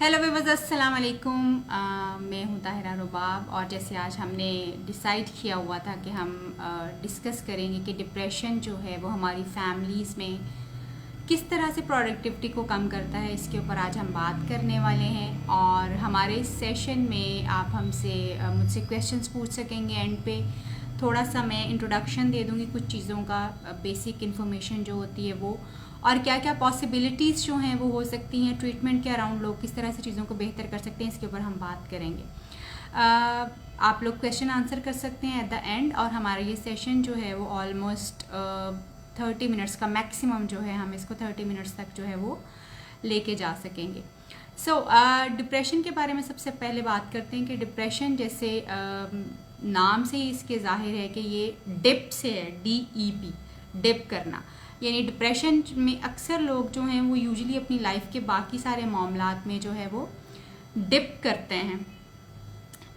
Hello viewers, अस्सलाम वालेकुम। मैं हूं ताहिरा रुबाब और जैसे आज हमने डिसाइड किया हुआ था कि हम डिस्कस करेंगे कि डिप्रेशन जो है वो हमारी फैमिलीज़ में किस तरह से प्रोडक्टिविटी को कम करता है, इसके ऊपर आज हम बात करने वाले हैं। और हमारे इस सेशन में आप मुझसे क्वेश्चंस पूछ सकेंगे। एंड पे थोड़ा सा मैं इंट्रोडक्शन दे दूँगी कुछ चीज़ों का, बेसिक इन्फॉर्मेशन जो होती है वो, और क्या क्या पॉसिबिलिटीज़ जो हैं वो हो सकती हैं ट्रीटमेंट के अराउंड, लोग किस तरह से चीज़ों को बेहतर कर सकते हैं, इसके ऊपर हम बात करेंगे। आप लोग क्वेश्चन आंसर कर सकते हैं एट द एंड। और हमारा ये सेशन जो है वो ऑलमोस्ट 30 मिनट्स का मैक्सिमम जो है, हम इसको 30 मिनट्स तक जो है वो लेके जा सकेंगे। डिप्रेशन के बारे में सबसे पहले बात करते हैं कि डिप्रेशन जैसे नाम से ही इसके जाहिर है कि ये डिप से है, DEP, डिप करना। यानी डिप्रेशन में अक्सर लोग जो हैं वो यूजुअली अपनी लाइफ के बाकी सारे मामलात में जो है वो डिप करते हैं।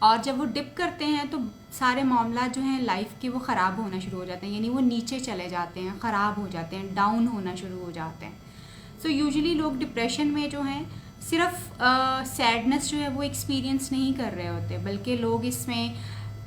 और जब वो डिप करते हैं तो सारे मामला जो हैं लाइफ के वो ख़राब होना शुरू हो जाते हैं, यानी वो नीचे चले जाते हैं, ख़राब हो जाते हैं, डाउन होना शुरू हो जाते हैं। सो यूजुअली लोग डिप्रेशन में जो हैं सिर्फ सैडनेस जो है वो एक्सपीरियंस नहीं कर रहे होते, बल्कि लोग इसमें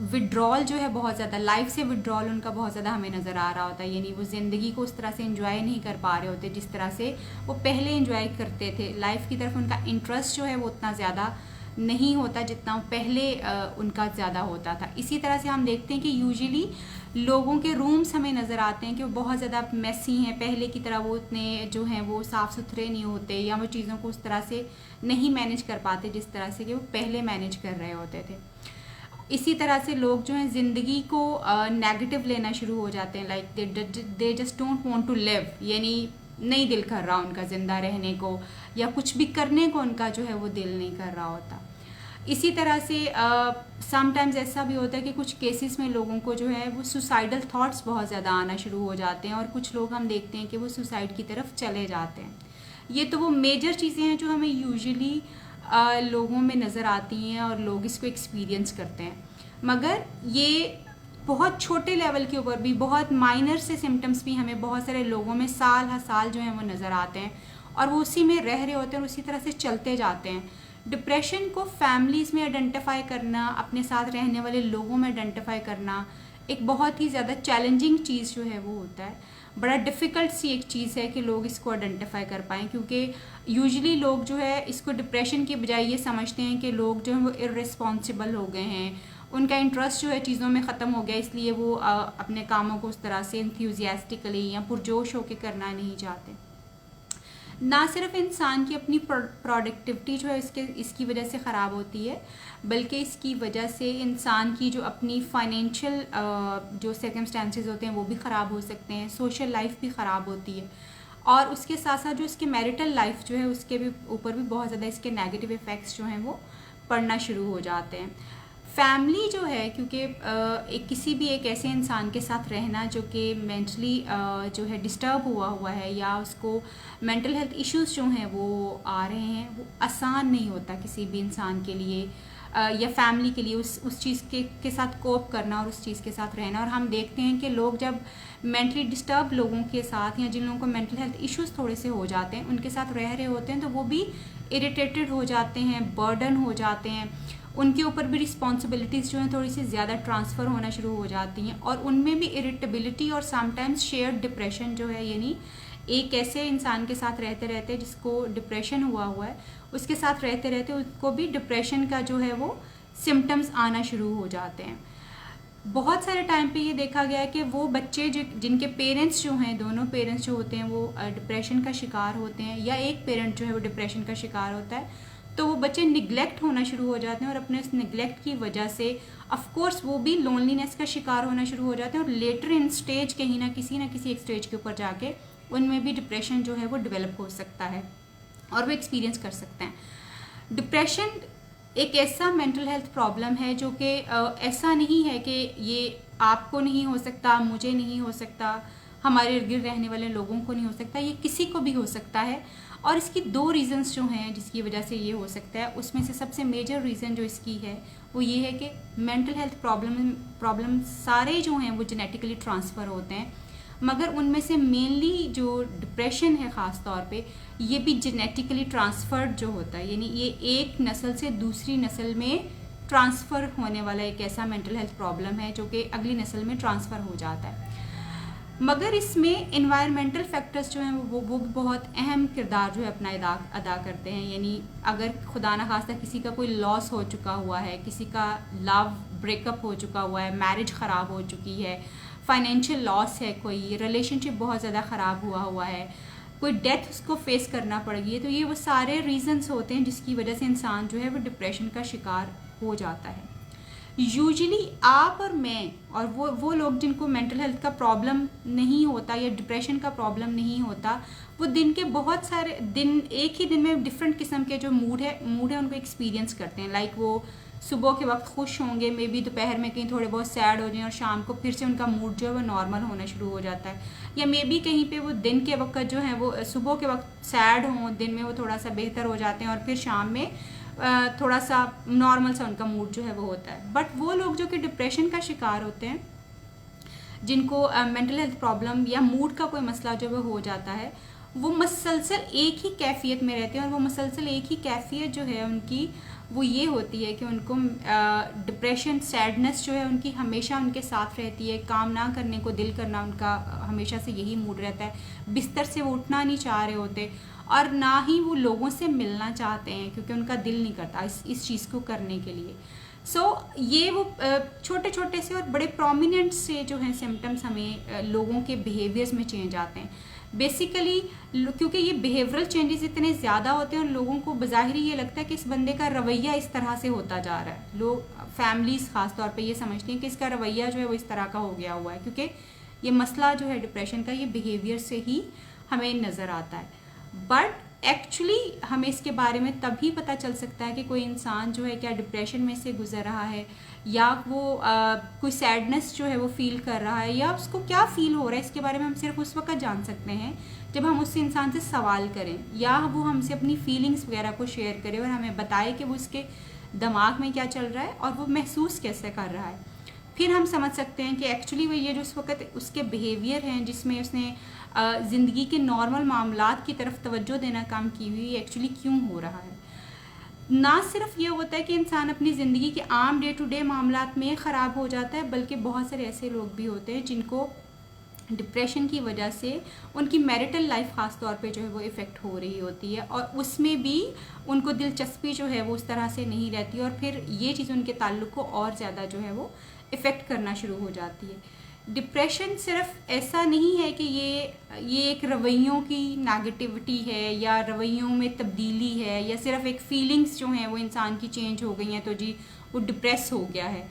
विड्रॉल जो है बहुत ज़्यादा, लाइफ से विड्रॉल उनका बहुत ज़्यादा हमें नज़र आ रहा होता है। यानी वो ज़िंदगी को उस तरह से एंजॉय नहीं कर पा रहे होते जिस तरह से वो पहले एंजॉय करते थे। लाइफ की तरफ उनका इंटरेस्ट जो है वो उतना ज़्यादा नहीं होता जितना पहले उनका ज़्यादा होता था। इसी तरह से हम देखते हैं कि यूजुअली लोगों के रूम्स हमें नज़र आते हैं कि वो बहुत ज़्यादा मेसी हैं, पहले की तरह वो उतने जो हैं वो साफ़ सुथरे नहीं होते, या वो चीज़ों को उस तरह से नहीं मैनेज कर पाते जिस तरह से कि वो पहले मैनेज कर रहे होते थे। इसी तरह से लोग जो हैं ज़िंदगी को नेगेटिव लेना शुरू हो जाते हैं, like they just don't want to live, यानी नहीं दिल कर रहा उनका ज़िंदा रहने को, या कुछ भी करने को उनका जो है वो दिल नहीं कर रहा होता। इसी तरह से समटाइम्स ऐसा भी होता है कि कुछ केसेस में लोगों को जो है वो सुसाइडल थॉट्स बहुत ज़्यादा आना शुरू हो जाते हैं, और कुछ लोग हम देखते हैं कि वो सुसाइड की तरफ चले जाते हैं। ये तो वो मेजर चीज़ें हैं जो हमें यूजुअली लोगों में नज़र आती हैं और लोग इसको एक्सपीरियंस करते हैं। मगर ये बहुत छोटे लेवल के ऊपर भी, बहुत माइनर से सिम्टम्स भी हमें बहुत सारे लोगों में साल हर साल जो है वो नज़र आते हैं, और वो उसी में रह रहे होते हैं और उसी तरह से चलते जाते हैं। डिप्रेशन को फैमिलीज़ में आइडेंटिफाई करना, अपने साथ रहने वाले लोगों में आइडेंटिफाई करना एक बहुत ही ज़्यादा चैलेंजिंग चीज़ जो है वो होता है। बड़ा डिफ़िकल्ट सी एक चीज़ है कि लोग इसको आइडेंटिफाई कर पाएँ, क्योंकि यूजुअली लोग जो है इसको डिप्रेशन के बजाय ये समझते हैं कि लोग जो हैं वो इर्रेस्पॉन्सिबल हो गए हैं, उनका इंटरेस्ट जो है चीज़ों में ख़त्म हो गया, इसलिए वो अपने कामों को उस तरह से इंथ्यूजियास्टिकली या पुरजोश होकर करना नहीं चाहते। ना सिर्फ इंसान की अपनी प्रोडक्टिविटी जो है इसकी वजह से ख़राब होती है, बल्कि इसकी वजह से इंसान की जो अपनी फाइनेंशियल जो सर्कमस्टेंसेस होते हैं वो भी ख़राब हो सकते हैं, सोशल लाइफ भी ख़राब होती है, और उसके साथ साथ जो इसके मैरिटल लाइफ जो है उसके भी ऊपर भी बहुत ज़्यादा इसके नेगेटिव इफ़ेक्ट्स जो हैं वो पड़ना शुरू हो जाते हैं। फैमिली जो है, क्योंकि किसी भी एक ऐसे इंसान के साथ रहना जो कि मेंटली जो है डिस्टर्ब हुआ है, या उसको मेंटल हेल्थ इश्यूज़ जो हैं वो आ रहे हैं, वो आसान नहीं होता किसी भी इंसान के लिए, या फैमिली के लिए उस चीज़ के साथ कोप करना और उस चीज़ के साथ रहना। और हम देखते हैं कि लोग जब मेंटली डिस्टर्ब लोगों के साथ, या जिन लोगों को मेंटल हेल्थ इश्यूज़ थोड़े से हो जाते हैं, उनके साथ रह रहे होते हैं, तो वो भी इरिटेटेड हो जाते हैं, बर्डन हो जाते हैं, उनके ऊपर भी रिस्पॉन्सिबिलिटीज़ जो हैं थोड़ी सी ज़्यादा ट्रांसफ़र होना शुरू हो जाती हैं, और उनमें भी इरिटेबिलिटी और समटाइम्स शेयर्ड डिप्रेशन जो है, यानी एक ऐसे इंसान के साथ रहते रहते जिसको डिप्रेशन हुआ है, उसके साथ रहते रहते उसको भी डिप्रेशन का जो है वो सिम्टम्स आना शुरू हो जाते हैं। बहुत सारे टाइम पे ये देखा गया है कि वो बच्चे जिनके पेरेंट्स जो हैं, दोनों पेरेंट्स जो होते हैं वो डिप्रेशन का शिकार होते हैं, या एक पेरेंट जो है वो डिप्रेशन का शिकार होता है, तो वो बच्चे निगलेक्ट होना शुरू हो जाते हैं, और अपने उस निगलेक्ट की वजह से ऑफ कोर्स वो भी लोनलीनेस का शिकार होना शुरू हो जाते हैं, और लेटर इन स्टेज कहीं ना किसी एक स्टेज के ऊपर जाके उनमें भी डिप्रेशन जो है वो डेवलप हो सकता है और वो एक्सपीरियंस कर सकते हैं। डिप्रेशन एक ऐसा मेंटल हेल्थ प्रॉब्लम है जो कि ऐसा नहीं है कि ये आपको नहीं हो सकता, मुझे नहीं हो सकता, हमारे इर्द गिर्द रहने वाले लोगों को नहीं हो सकता, ये किसी को भी हो सकता है। और इसकी 2 रीज़न्स जो हैं जिसकी वजह से ये हो सकता है, उसमें से सबसे मेजर रीज़न जो इसकी है वो ये है कि मेंटल हेल्थ प्रॉब्लम सारे जो हैं वो जेनेटिकली ट्रांसफ़र होते हैं। मगर उनमें से मेनली जो डिप्रेशन है ख़ास तौर पे, ये भी जेनेटिकली ट्रांसफ़र्ड जो होता है, यानी ये एक नस्ल से दूसरी नस्ल में ट्रांसफ़र होने वाला एक ऐसा मेंटल हेल्थ प्रॉब्लम है जो कि अगली नस्ल में ट्रांसफ़र हो जाता है। मगर इसमें इन्वायरमेंटल फैक्टर्स जो हैं वो भी बहुत अहम किरदार जो है अपना अदा करते हैं। यानी अगर खुदा न खास्ता किसी का कोई लॉस हो चुका हुआ है, किसी का लव ब्रेकअप हो चुका हुआ है, मैरिज ख़राब हो चुकी है, फाइनेंशियल लॉस है, कोई रिलेशनशिप बहुत ज़्यादा ख़राब हुआ है, कोई डेथ उसको फेस करना पड़ गई है, तो ये वो सारे रीज़न्स होते हैं जिसकी वजह से इंसान जो है वो डिप्रेशन का शिकार हो जाता है। यूजुअली आप और मैं और वो लोग जिनको मेंटल हेल्थ का प्रॉब्लम नहीं होता या डिप्रेशन का प्रॉब्लम नहीं होता, वो दिन के बहुत सारे दिन, एक ही दिन में डिफरेंट किस्म के जो मूड है उनको एक्सपीरियंस करते हैं। लाइक वो सुबह के वक्त खुश होंगे, मे बी दोपहर में कहीं थोड़े बहुत सैड हो जाएं और शाम को फिर से उनका मूड जो है वो नॉर्मल होना शुरू हो जाता है। या मे बी कहीं पे वो दिन के वक्त जो है वो सुबह के वक्त सैड हों, दिन में वो थोड़ा सा बेहतर हो जाते हैं और फिर शाम में थोड़ा सा नॉर्मल सा उनका मूड जो है वो होता है। बट वो लोग जो कि डिप्रेशन का शिकार होते हैं, जिनको मेंटल हेल्थ प्रॉब्लम या मूड का कोई मसला जो वो हो जाता है, वो मसलसल एक ही कैफियत में रहते हैं। और वो मसलसल एक ही कैफियत जो है उनकी वो ये होती है कि उनको डिप्रेशन, सैडनेस जो है उनकी हमेशा उनके साथ रहती है। काम ना करने को दिल करना उनका हमेशा से यही मूड रहता है। बिस्तर से वो उठना नहीं चाह रहे होते और ना ही वो लोगों से मिलना चाहते हैं, क्योंकि उनका दिल नहीं करता इस चीज़ को करने के लिए। ये वो छोटे छोटे से और बड़े प्रोमिनेंट से जो हैं सिम्टम्स हमें लोगों के बिहेवियर्स में चेंज आते हैं। बेसिकली क्योंकि ये बिहेवियरल चेंजेस इतने ज़्यादा होते हैं और लोगों को बज़ाहिर ये लगता है कि इस बंदे का रवैया इस तरह से होता जा रहा है। लोग, फैमिलीज़ ख़ास तौर पे ये समझती हैं कि इसका रवैया जो है वो इस तरह का हो गया हुआ है, क्योंकि ये मसला जो है डिप्रेशन का, ये बिहेवियर से ही हमें नज़र आता है। बट एक्चुअली हमें इसके बारे में तभी पता चल सकता है कि कोई इंसान जो है क्या डिप्रेशन में से गुजर रहा है, या वो कोई सैडनेस जो है वो फील कर रहा है, या उसको क्या फ़ील हो रहा है। इसके बारे में हम सिर्फ उस वक्त जान सकते हैं जब हम उस इंसान से सवाल करें, या वो हमसे अपनी फीलिंग्स वगैरह को शेयर करे और हमें बताए कि वो उसके दिमाग में क्या चल रहा है और वो महसूस कैसे कर रहा है। फिर हम समझ सकते हैं कि एक्चुअली वो ये जो उस वक्त उसके बिहेवियर हैं, जिसमें उसने ज़िंदगी के नॉर्मल मामलात की तरफ तवज्जो देना कम की हुई, एक्चुअली क्यों हो रहा है। ना सिर्फ ये होता है कि इंसान अपनी ज़िंदगी के आम डे टू डे मामलात में ख़राब हो जाता है, बल्कि बहुत सारे ऐसे लोग भी होते हैं जिनको डिप्रेशन की वजह से उनकी मैरिटल लाइफ ख़ास तौर पे जो है वो इफ़ेक्ट हो रही होती है, और उसमें भी उनको दिलचस्पी जो है वो उस तरह से नहीं रहती, और फिर ये चीज़ उनके ताल्लुक़ को और ज़्यादा जो है वो इफ़ेक्ट करना शुरू हो जाती है। डिप्रेशन सिर्फ ऐसा नहीं है कि ये एक रवैयों की नेगेटिविटी है या रवैयों में तब्दीली है, या सिर्फ एक फीलिंग्स जो हैं वो इंसान की चेंज हो गई हैं तो जी वो डिप्रेस हो गया है।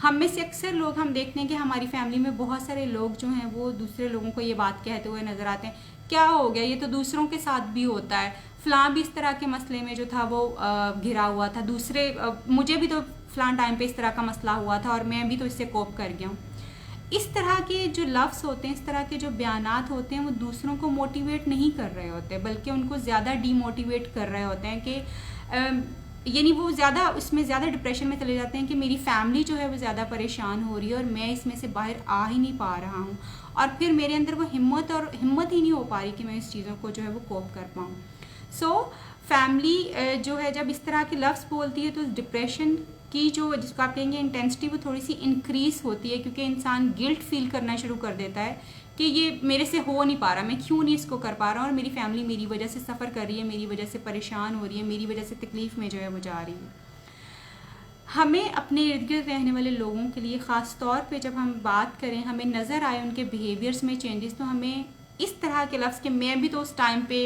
हम में से अक्सर लोग हम देखते हैं कि हमारी फैमिली में बहुत सारे लोग जो हैं वो दूसरे लोगों को ये बात कहते हुए नज़र आते हैं, क्या हो गया, ये तो दूसरों के साथ भी होता है, फ़लाँ भी इस तरह के मसले में जो था वो घिरा हुआ था, मुझे भी तो फ़लाँ टाइम पे इस तरह का मसला हुआ था और मैं भी तो इससे कोप कर गया हूँ। इस तरह के जो लफ्ज़ होते हैं, इस तरह के जो बयानात होते हैं, वो दूसरों को मोटिवेट नहीं कर रहे होते, बल्कि उनको ज़्यादा डीमोटिवेट कर रहे होते हैं कि यानी वो ज़्यादा उसमें ज़्यादा डिप्रेशन में चले जाते हैं कि मेरी फैमिली जो है वो ज़्यादा परेशान हो रही है और मैं इसमें से बाहर आ ही नहीं पा रहा हूँ, और फिर मेरे अंदर वो हिम्मत ही नहीं हो पा रही कि मैं इस चीज़ों को जो है वो कोप कर पाऊँ। फैमिली जो है जब इस तरह के लफ्ज़ बोलती है तो डिप्रेशन की जो, जिसको आप कहेंगे इंटेंसिटी, वो थोड़ी सी इंक्रीज़ होती है, क्योंकि इंसान गिल्ट फील करना शुरू कर देता है कि ये मेरे से हो नहीं पा रहा, मैं क्यों नहीं इसको कर पा रहा हूँ, और मेरी फैमिली मेरी वजह से सफ़र कर रही है, मेरी वजह से परेशान हो रही है, मेरी वजह से तकलीफ़ में जो है वो जा रही है। हमें अपने इर्द गिर्द रहने वाले लोगों के लिए ख़ास तौर पे जब हम बात करें, हमें नज़र आए उनके बिहेवियर्स में चेंजेस, तो हमें इस तरह के लफ्ज़ कि मैं भी तो उस टाइम पे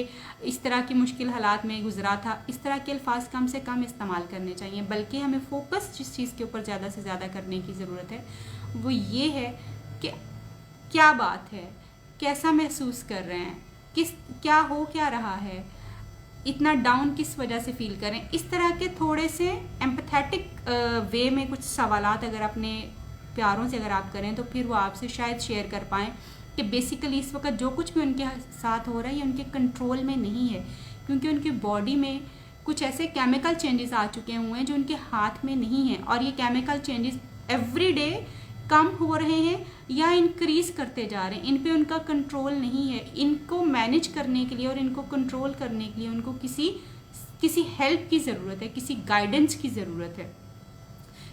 इस तरह की मुश्किल हालात में गुजरा था, इस तरह के अल्फाज कम से कम इस्तेमाल करने चाहिए, बल्कि हमें फ़ोकस जिस चीज़ के ऊपर ज़्यादा से ज़्यादा करने की ज़रूरत है वो ये है कि क्या बात है, कैसा महसूस कर रहे हैं, क्या रहा है, इतना डाउन किस वजह से फ़ील करें। इस तरह के थोड़े से एम्पैथेटिक वे में कुछ सवालात अगर अपने प्यारों से अगर आप करें, तो फिर वो आपसे शायद शेयर कर पाएँ कि बेसिकली इस वक्त जो कुछ भी उनके साथ हो रहा है ये उनके कंट्रोल में नहीं है, क्योंकि उनकी बॉडी में कुछ ऐसे केमिकल चेंजेस आ चुके हुए हैं जो उनके हाथ में नहीं हैं, और ये केमिकल चेंजेस एवरी डे कम हो रहे हैं या इंक्रीज़ करते जा रहे हैं, इन पे उनका कंट्रोल नहीं है। इनको मैनेज करने के लिए और इनको कंट्रोल करने के लिए उनको किसी हेल्प की ज़रूरत है, किसी गाइडेंस की ज़रूरत है,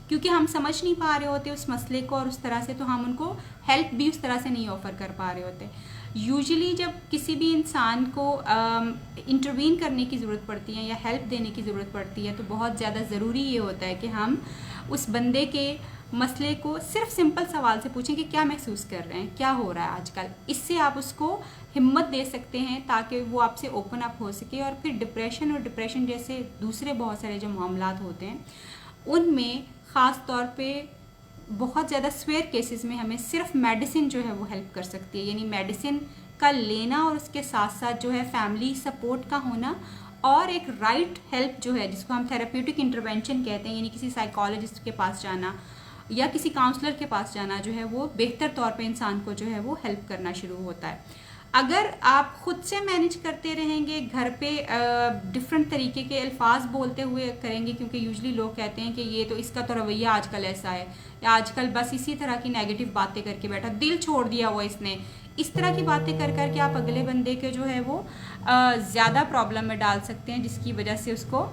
क्योंकि हम समझ नहीं पा रहे होते उस मसले को और उस तरह से, तो हम उनको हेल्प भी उस तरह से नहीं ऑफ़र कर पा रहे होते। यूजुअली जब किसी भी इंसान को इंटरवीन करने की ज़रूरत पड़ती है या हेल्प देने की ज़रूरत पड़ती है, तो बहुत ज़्यादा ज़रूरी ये होता है कि हम उस बंदे के मसले को सिर्फ सिंपल सवाल से पूछें कि क्या महसूस कर रहे हैं, क्या हो रहा है आजकल। इससे आप उसको हिम्मत दे सकते हैं ताकि वो आपसे ओपन अप हो सके। और फिर डिप्रेशन जैसे दूसरे बहुत सारे जो मामलात होते हैं उनमें ख़ास तौर पे बहुत ज़्यादा स्वेयर केसेस में हमें सिर्फ मेडिसिन जो है वो हेल्प कर सकती है, यानी मेडिसिन का लेना और उसके साथ साथ जो है फैमिली सपोर्ट का होना और एक राइट हेल्प जो है जिसको हम थेरेप्यूटिक इंटरवेंशन कहते हैं, यानी किसी साइकोलॉजिस्ट के पास जाना या किसी काउंसलर के पास जाना जो है वो बेहतर तौर पे इंसान को जो है वो हेल्प करना शुरू होता है। अगर आप ख़ुद से मैनेज करते रहेंगे, घर पे डिफरेंट तरीके के अल्फाज बोलते हुए करेंगे, क्योंकि यूजुअली लोग कहते हैं कि ये तो इसका तो रवैया आजकल ऐसा है, या आजकल बस इसी तरह की नेगेटिव बातें करके बैठा, दिल छोड़ दिया वो इसने, इस तरह की बातें कर करके आप अगले बंदे के जो है वो ज़्यादा प्रॉब्लम में डाल सकते हैं, जिसकी वजह से उसको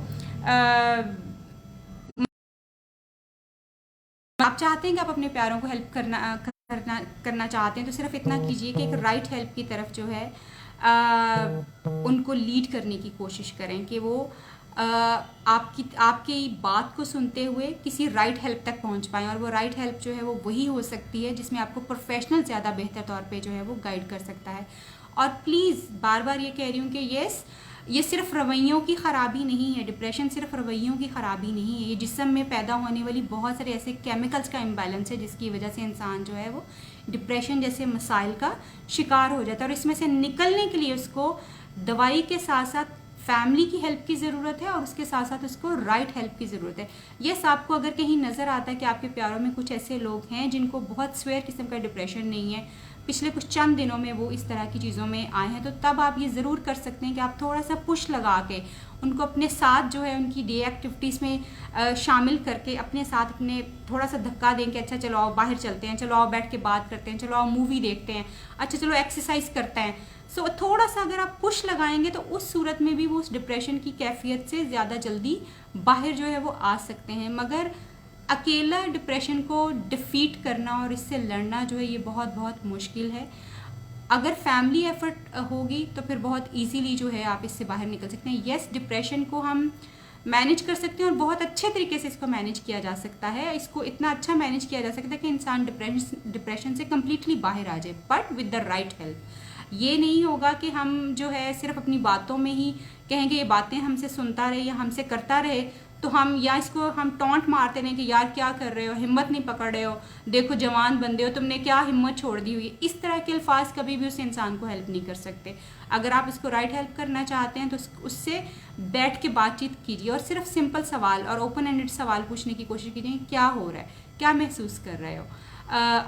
आप चाहते हैं कि आप अपने प्यारों को हेल्प करना चाहते हैं तो सिर्फ इतना कीजिए कि एक राइट हेल्प की तरफ जो है उनको लीड करने की कोशिश करें कि वो आपकी बात को सुनते हुए किसी राइट हेल्प तक पहुंच पाएँ। और वो राइट हेल्प जो है वो वही हो सकती है जिसमें आपको प्रोफेशनल ज़्यादा बेहतर तौर पे जो है वो गाइड कर सकता है। और प्लीज़ बार बार ये कह रही हूँ कि ये सिर्फ रवैयों की ख़राबी नहीं है, डिप्रेशन सिर्फ रवैयों की ख़राबी नहीं है, ये जिस्म में पैदा होने वाली बहुत सारे ऐसे केमिकल्स का इम्बैलेंस है जिसकी वजह से इंसान जो है वो डिप्रेशन जैसे मसाइल का शिकार हो जाता है। और इसमें से निकलने के लिए उसको दवाई के साथ साथ फैमिली की हेल्प की ज़रूरत है और उसके साथ साथ उसको राइट हेल्प की ज़रूरत है। यस, आपको अगर कहीं नज़र आता है कि आपके प्यारों में कुछ ऐसे लोग हैं जिनको बहुत स्वेयर किस्म का डिप्रेशन नहीं है, पिछले कुछ चंद दिनों में वो इस तरह की चीज़ों में आए हैं, तो तब आप ये ज़रूर कर सकते हैं कि आप थोड़ा सा पुश लगा के उनको अपने साथ जो है उनकी डे एक्टिविटीज़ में शामिल करके अपने साथ अपने थोड़ा सा धक्का दें कि अच्छा चलो आओ बाहर चलते हैं, चलो आओ बैठ के बात करते हैं, चलो आओ मूवी देखते हैं, अच्छा चलो एक्सरसाइज करते हैं। सो थोड़ा सा अगर आप पुश लगाएंगे तो उस सूरत में भी वो उस डिप्रेशन की कैफियत से ज़्यादा जल्दी बाहर जो है वो आ सकते हैं। मगर अकेला डिप्रेशन को डिफीट करना और इससे लड़ना जो है ये बहुत बहुत मुश्किल है। अगर फैमिली एफर्ट होगी तो फिर बहुत इजीली जो है आप इससे बाहर निकल सकते हैं। यस, डिप्रेशन को हम मैनेज कर सकते हैं और बहुत अच्छे तरीके से इसको मैनेज किया जा सकता है। इसको इतना अच्छा मैनेज किया जा सकता है कि इंसान डिप्रेशन से कम्प्लीटली बाहर आ जाए, but with the right help. ये नहीं होगा कि हम जो है सिर्फ अपनी बातों में ही कहेंगे ये बातें हमसे सुनता रहे या हमसे करता रहे, तो हम या इसको हम टॉन्ट मारते रहें कि यार क्या कर रहे हो, हिम्मत नहीं पकड़ रहे हो, देखो जवान बंदे हो, तुमने क्या हिम्मत छोड़ दी हुई। इस तरह के अल्फाज कभी भी उस इंसान को हेल्प नहीं कर सकते। अगर आप इसको राइट हेल्प करना चाहते हैं तो उससे बैठ के बातचीत कीजिए और सिर्फ सिंपल सवाल और ओपन एंडेड सवाल पूछने की कोशिश कीजिए। क्या हो रहा है, क्या महसूस कर रहे हो,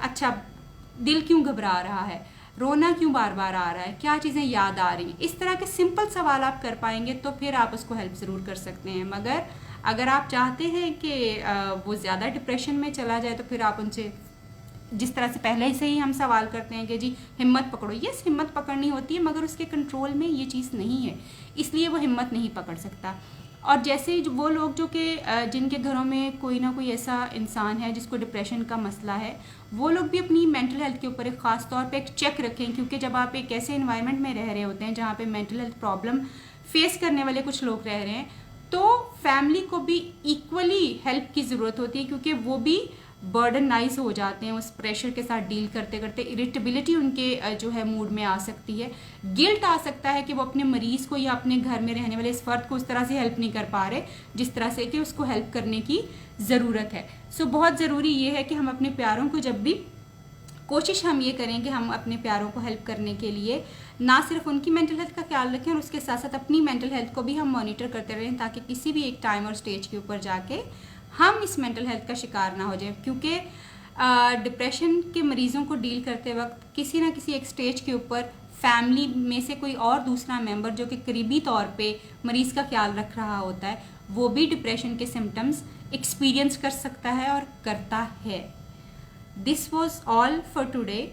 अच्छा दिल क्यों घबरा रहा है, रोना क्यों बार बार आ रहा है, क्या चीज़ें याद आ रही हैं। इस तरह के सिंपल सवाल आप कर पाएंगे तो फिर आप उसको हेल्प ज़रूर कर सकते हैं। मगर अगर आप चाहते हैं कि वो ज़्यादा डिप्रेशन में चला जाए तो फिर आप उनसे जिस तरह से पहले से ही हम सवाल करते हैं कि जी हिम्मत पकड़ो, यस हिम्मत पकड़नी होती है मगर उसके कंट्रोल में ये चीज़ नहीं है, इसलिए वो हिम्मत नहीं पकड़ सकता। और जैसे वो लोग जो कि जिनके घरों में कोई ना कोई ऐसा इंसान है जिसको डिप्रेशन का मसला है, वो लोग भी अपनी मेंटल हेल्थ के ऊपर एक ख़ास तौर पे एक चेक रखें, क्योंकि जब आप एक ऐसे इन्वायरमेंट में रह रहे होते हैं जहाँ पे मेंटल हेल्थ प्रॉब्लम फेस करने वाले कुछ लोग रह रहे हैं, तो फैमिली को भी इक्वली हेल्प की ज़रूरत होती है, क्योंकि वो भी बर्डनाइज हो जाते हैं उस प्रेशर के साथ डील करते करते। इरिटेबिलिटी उनके जो है मूड में आ सकती है, गिल्ट आ सकता है कि वो अपने मरीज़ को या अपने घर में रहने वाले इस फर्द को उस तरह से हेल्प नहीं कर पा रहे जिस तरह से कि उसको हेल्प करने की ज़रूरत है। सो बहुत ज़रूरी ये है कि हम अपने प्यारों को जब भी कोशिश हम ये करें कि हम अपने प्यारों को हेल्प करने के लिए ना सिर्फ उनकी मेंटल हेल्थ का ख्याल रखें और उसके साथ साथ अपनी मेंटल हेल्थ को भी हम मॉनिटर करते रहें, ताकि किसी भी एक टाइम और स्टेज के ऊपर जाके हम इस मेंटल हेल्थ का शिकार ना हो जाए। क्योंकि डिप्रेशन के मरीज़ों को डील करते वक्त किसी ना किसी एक स्टेज के ऊपर फैमिली में से कोई और दूसरा मेंबर जो कि करीबी तौर पे मरीज़ का ख्याल रख रहा होता है, वो भी डिप्रेशन के सिम्टम्स एक्सपीरियंस कर सकता है और करता है। This was all for today.